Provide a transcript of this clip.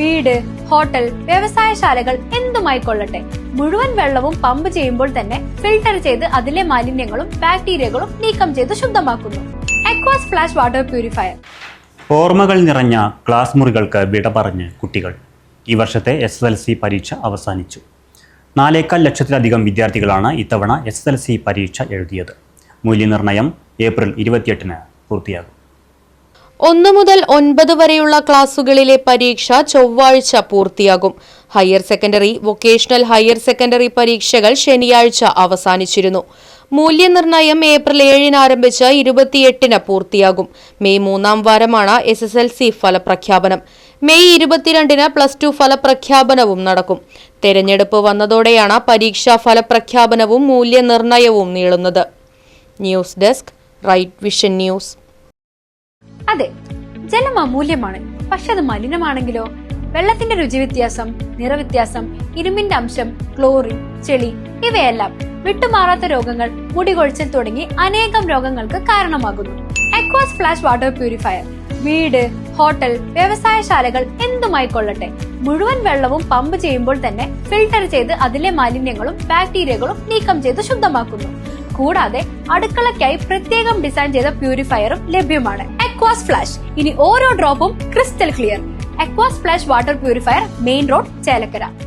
വീട്, ഹോട്ടൽ, വ്യവസായശാലകൾ എന്തുമായിക്കൊള്ളട്ടെ, മുഴുവൻ വെള്ളവും പമ്പ് ചെയ്യുമ്പോൾ തന്നെ ഫിൽട്ടർ ചെയ്ത് അതിലെ മാലിന്യങ്ങളും ബാക്ടീരിയകളും നീക്കം ചെയ്ത് ശുദ്ധമാക്കുന്നു. അക്വാസ് ഫ്ലാഷ് വാട്ടർ പ്യൂരിഫയർ. ഓർമ്മകൾ നിറഞ്ഞ ക്ലാസ് മുറികൾക്ക് വിട പറഞ്ഞ് കുട്ടികൾ. ഈ വർഷത്തെ SSLC പരീക്ഷ അവസാനിച്ചു. 4.25 ലക്ഷത്തിലധികം വിദ്യാർത്ഥികളാണ് ഇത്തവണ SSLC പരീക്ഷ എഴുതിയത്. മൂല്യനിർണ്ണയം ഏപ്രിൽ 28-ന് പൂർത്തിയാകും. 1 മുതൽ 9 വരെയുള്ള ക്ലാസുകളിലെ പരീക്ഷ ചൊവ്വാഴ്ച പൂർത്തിയാകും. Higher secondary, vocational higher secondary പരീക്ഷകൾ ശനിയാഴ്ച അവസാനിച്ചിരുന്നു. മൂല്യനിർണ്ണയം ഏപ്രിൽ 7-ന് ആരംഭിച്ച് 28-ന് പൂർത്തിയാകും. മെയ് 3-ാം വാരമാണ് SSLC ഫലപ്രഖ്യാപനം. മെയ് 22-ന് +2 ഫലപ്രഖ്യാപനവും നടക്കും. തെരഞ്ഞെടുപ്പ് വന്നതോടെയാണ് പരീക്ഷാ ഫലപ്രഖ്യാപനവും മൂല്യനിർണ്ണയവും നീളുന്നത്. News desk, right vision news. അതെ, ജലം അമൂല്യമാണ്. പക്ഷെ അത് മലിനമാണെങ്കിലോ? വെള്ളത്തിന്റെ രുചി വ്യത്യാസം, നിറവ്യത്യാസം, ഇരുമ്പിന്റെ അംശം, ക്ലോറിൻ, ചെളി ഇവയെല്ലാം വിട്ടുമാറാത്ത രോഗങ്ങൾ, മുടികൊഴിച്ചിൽ തുടങ്ങി അനേകം രോഗങ്ങൾക്ക് കാരണമാകുന്നു. അക്വാസ് ഫ്ലാഷ് വാട്ടർ പ്യൂരിഫയർ. വീട്, ഹോട്ടൽ, വ്യവസായശാലകൾ എന്തുമായിക്കൊള്ളട്ടെ, മുഴുവൻ വെള്ളവും പമ്പ് ചെയ്യുമ്പോൾ തന്നെ ഫിൽട്ടർ ചെയ്ത് അതിലെ മാലിന്യങ്ങളും ബാക്ടീരിയകളും നീക്കം ചെയ്ത് ശുദ്ധമാക്കുന്നു. കൂടാതെ അടുക്കളയ്ക്കായി പ്രത്യേകം ഡിസൈൻ ചെയ്ത പ്യൂരിഫയറും ലഭ്യമാണ്. Aquas flash. ഇനി ഓരോ ഡ്രോപ്പും crystal clear. Aquas flash water purifier, main road, Chelakkara.